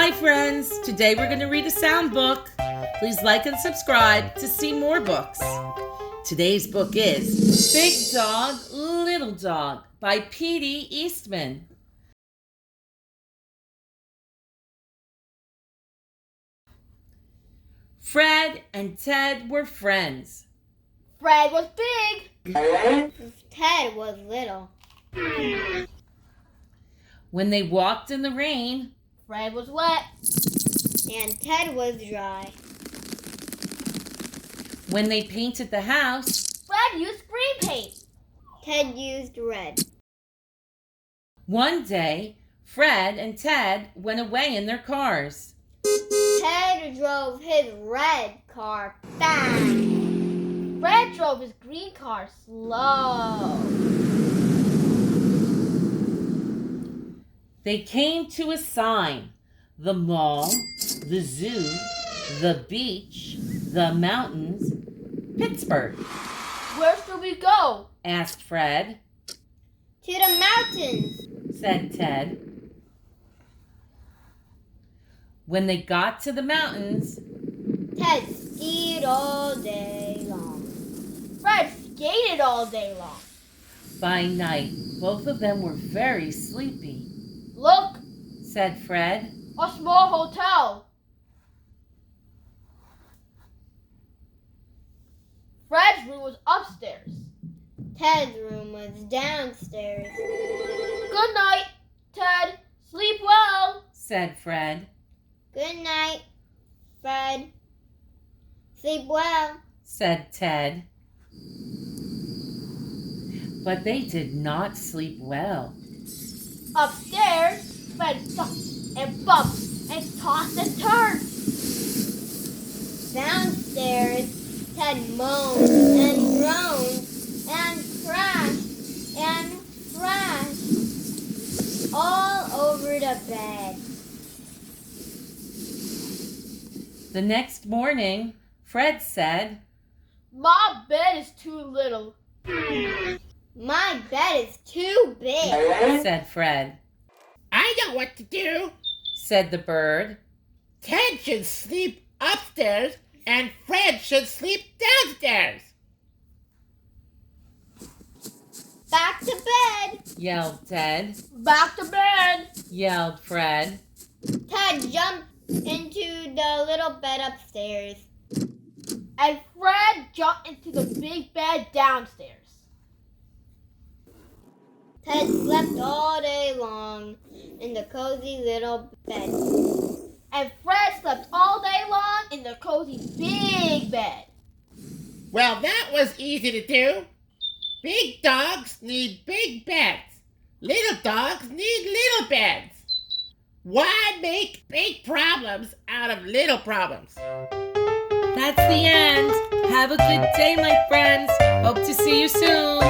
Hi friends, today we're going to read a sound book. Please like and subscribe to see more books. Today's book is Big Dog, Little Dog by PD Eastman. Fred and Ted were friends. Fred was big. Ted was little. When they walked in the rain, Fred was wet. And Ted was dry. when they painted the house, Fred used green paint. Ted used red. one day, Fred and Ted went away in their cars. Ted drove his red car fast. Fred drove his green car slow. They came to a sign: the mall, the zoo, the beach, the mountains, Pittsburgh. Where should we go? Asked Fred. To the mountains, Said Ted. When they got to the mountains, Ted skied all day long. Fred skated all day long. by night, both of them were very sleepy. Look, Said Fred. a small hotel. Fred's room was upstairs. Ted's room was downstairs. Good night, Ted. Sleep well. Said Fred. Good night, Fred. Sleep well. Said Ted. But they did not sleep well. Upstairs, Fred thumped and bumped and tossed and turned. Downstairs, Ted moaned and groaned and thrashed all over the bed. The next morning, Fred said, My bed is too little. My bed is too big. Said Fred. I know what to do. Said the bird. Ted should sleep upstairs and Fred should sleep downstairs. Back to bed. Yelled Ted. Back to bed. Yelled Fred. Ted jumped into the little bed upstairs. And Fred jumped into the big bed downstairs. Ted slept all day long in the cozy little bed. And Fred slept all day long in the cozy big bed. Well, that was easy to do. Big dogs need big beds. Little dogs need little beds. Why make big problems out of little problems? That's the end. Have a good day, my friends. Hope to see you soon.